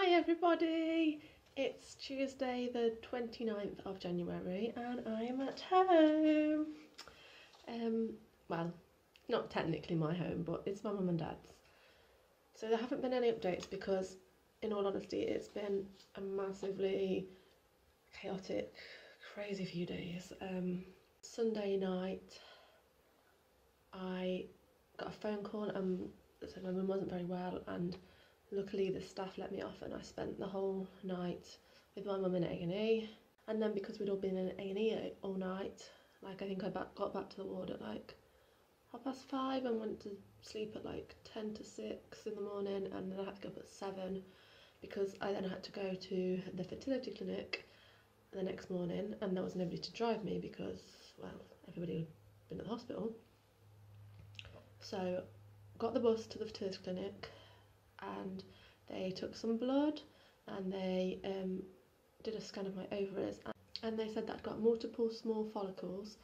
Hi everybody! It's Tuesday the 29th of January and I am at home. Well, not technically my home, but it's my mum and dad's. So there haven't been any updates because, in all honesty, it's been a massively chaotic, crazy few days. Sunday night I got a phone call and said my mum wasn't very well, and luckily the staff let me off and I spent the whole night with my mum in A&E. And then because we'd all been in A&E all night, like I think I got back to the ward at like 5:30 and went to sleep at like 10 to 6 in the morning, and then I had to go up at 7 because I then had to go to the fertility clinic the next morning and there was nobody to drive me because, well, everybody had been at the hospital. So got the bus to the fertility clinic and they took some blood and they did a scan of my ovaries, and they said that I'd got multiple small follicles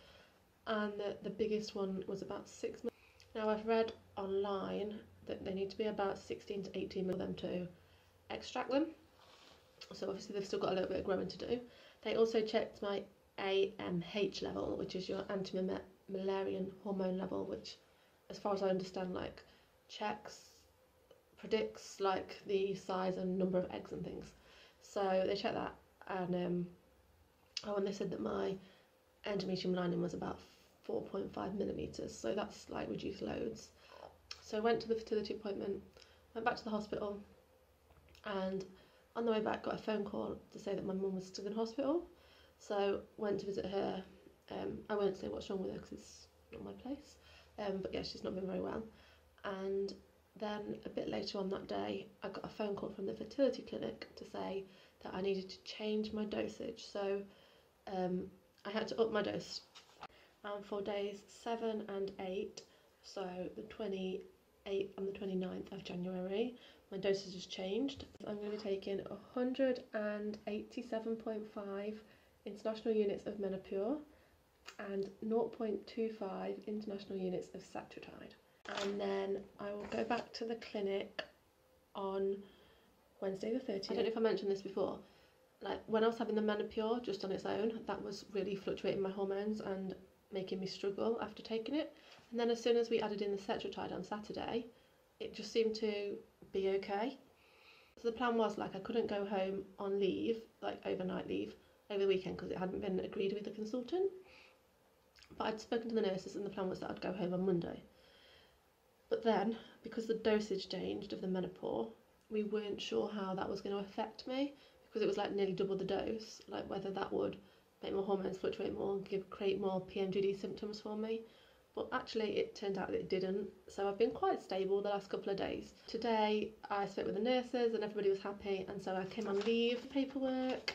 and the biggest one was about 6 mil. Now I've read online that they need to be about 16 to 18 mil for them to extract them, so obviously they've still got a little bit of growing to do. They also checked my AMH level, which is your anti-Müllerian hormone level, which as far as I understand like predicts like the size and number of eggs and things. So they checked that, and and they said that my endometrium lining was about 4.5 millimeters, so that's like reduced loads. So I went to the fertility appointment, went back to the hospital, and on the way back got a phone call to say that my mum was still in hospital. So went to visit her. I won't say what's wrong with her because it's not my place, but yeah, she's not been very well. And then a bit later on that day I got a phone call from the fertility clinic to say that I needed to change my dosage. So I had to up my dose, and for days 7 and 8, so the 28th and the 29th of January, my dosage has changed. I'm going to be taking 187.5 international units of Menopur and 0.25 international units of Satrutide. And then I will go back to the clinic on Wednesday the 30th. I don't know if I mentioned this before, like when I was having the Menopur just on its own, that was really fluctuating my hormones and making me struggle after taking it. And then as soon as we added in the Satrutide on Saturday, it just seemed to be okay. So the plan was, like, I couldn't go home on leave, like overnight leave, over the weekend because it hadn't been agreed with the consultant. But I'd spoken to the nurses and the plan was that I'd go home on Monday. But then, because the dosage changed of the Menopur, we weren't sure how that was going to affect me, because it was like nearly double the dose, like whether that would make my hormones fluctuate more and create more PMDD symptoms for me. But actually it turned out that it didn't, so I've been quite stable the last couple of days. Today I spoke with the nurses and everybody was happy, and so I came on leave, paperwork,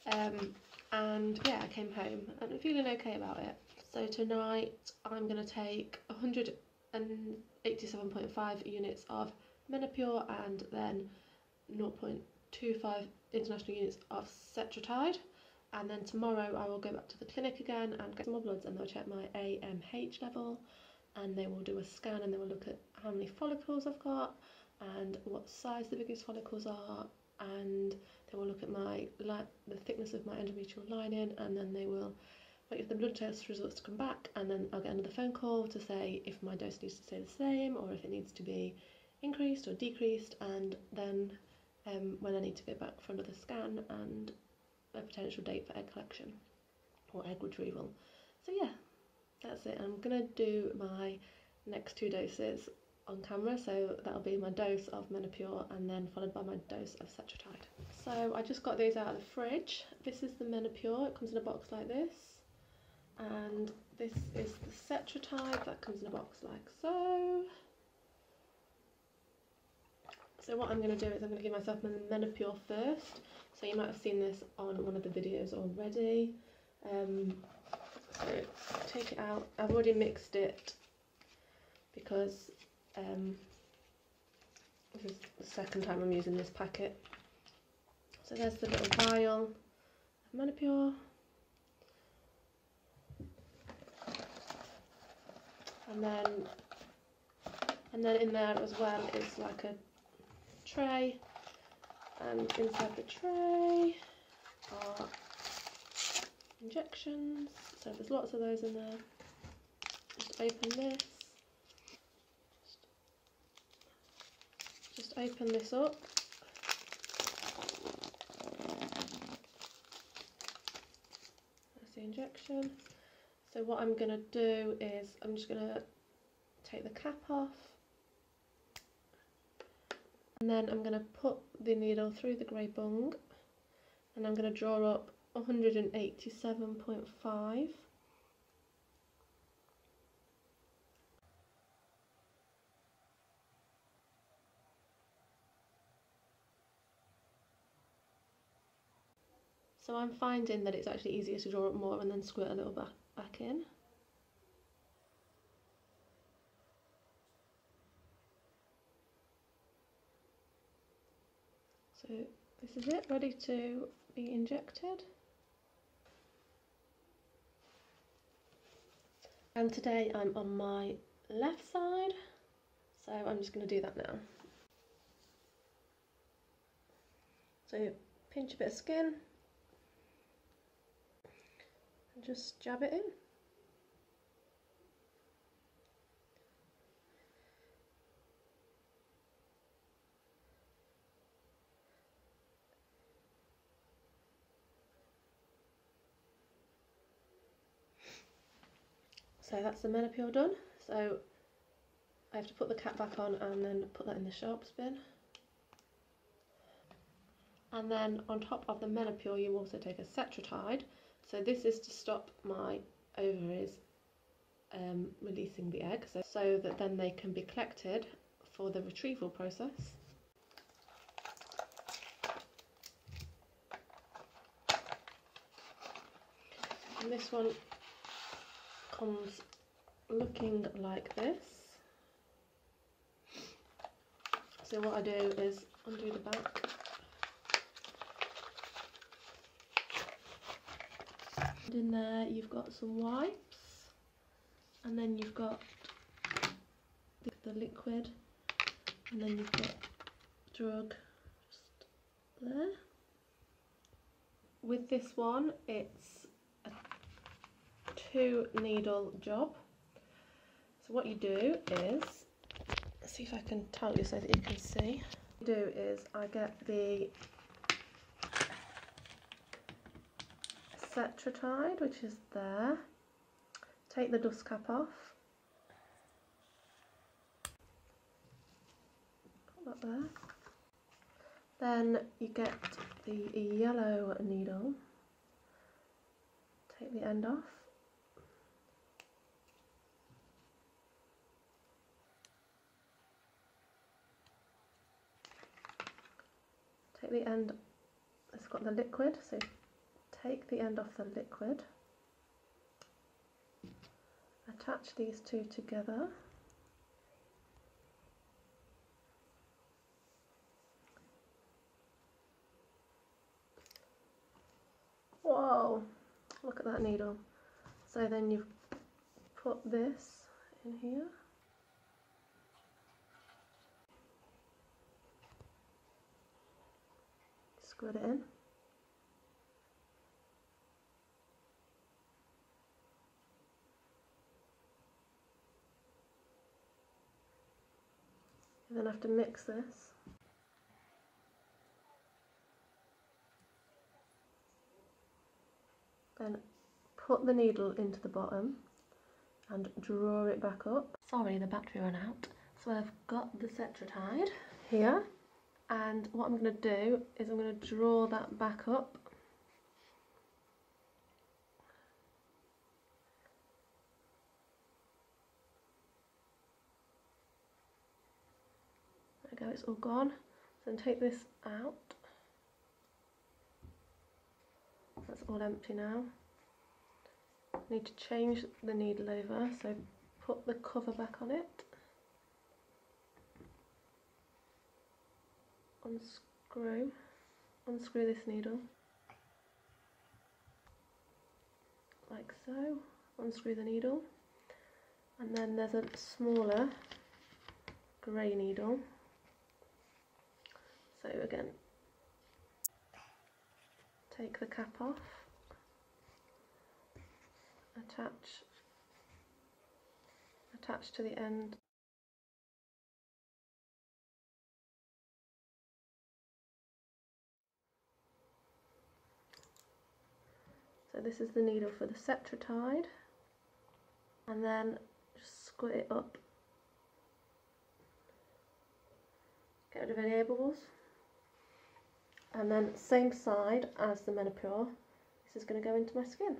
and yeah, I came home and I'm feeling okay about it. So tonight I'm going to take 187.5 units of Menopur and then 0.25 international units of Satrutide. And then tomorrow I will go back to the clinic again and get some more bloods, and they'll check my AMH level, and they will do a scan and they will look at how many follicles I've got and what size the biggest follicles are, and they will look at the thickness of my endometrial lining, and then they will wait for the blood test results to come back, and then I'll get another phone call to say if my dose needs to stay the same or if it needs to be increased or decreased, and then when I need to go back for another scan and a potential date for egg collection or egg retrieval. So yeah, that's it. I'm gonna do my next 2 doses on camera, so that'll be my dose of Menopur and then followed by my dose of Satrutide. So I just got these out of the fridge. This is the Menopur, it comes in a box like this, and this is the Satrutide that comes in a box like so. So what I'm going to do is I'm going to give myself my Menopur first. So you might have seen this on one of the videos already. So take it out. I've already mixed it because this is the second time I'm using this packet. So there's the little vial of Menopur. And then in there as well is like a tray And inside the tray are injections, so there's lots of those in there. Just open this, just open this up. That's the injection. So what I'm going to do is I'm just going to take the cap off, and then I'm going to put the needle through the grey bung, and I'm going to draw up 187.5. So I'm finding that it's actually easier to draw up more and then squirt a little back in. So this is it, ready to be injected. And today I'm on my left side, so I'm just going to do that now. So pinch a bit of skin and just jab it in. So that's the Menopur done. So I have to put the cap back on and then put that in the sharps bin. And then on top of the Menopur you also take a Cetrotide. So this is to stop my ovaries releasing the egg, so that then they can be collected for the retrieval process. And this one comes looking like this. So what I do is undo the back, and in there you've got some wipes, and then you've got the liquid, and then you've got drug just there. With this one it's a 2 needle job. So what you do is, let's see if I can tell you so that you can see. What you do is I get the Cetrotide, which is there, take the dust cap off, put that there. Then you get the yellow needle, take the end off, take the end, it's got the liquid, so take the end off the liquid, attach these two together, whoa, look at that needle. So then you've put this in here, squirt it in, you then have to mix this. Then put the needle into the bottom and draw it back up. Sorry, the battery ran out. So I've got the Cetrotide here, and what I'm going to do is I'm going to draw that back up. There we go, it's all gone. So then take this out. That's all empty now. Need to change the needle over, so put the cover back on it. Unscrew this needle, like so. Unscrew the needle, and then there's a smaller grey needle. So again, take the cap off, attach to the end. So this is the needle for the Septratide, and then just squat it up, get rid of any air bubbles, and then same side as the Menopure, this is going to go into my skin.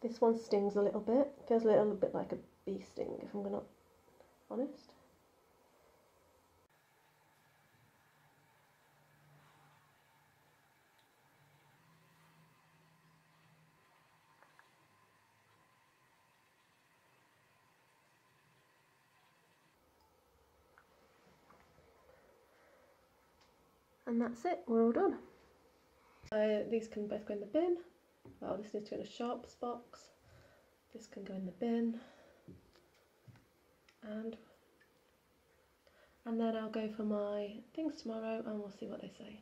This one stings a little bit, feels a little bit like a bee sting if I'm not honest. And that's it, we're all done. These can both go in the bin. Well, this needs to go in a sharps box. This can go in the bin. And then I'll go for my things tomorrow and we'll see what they say.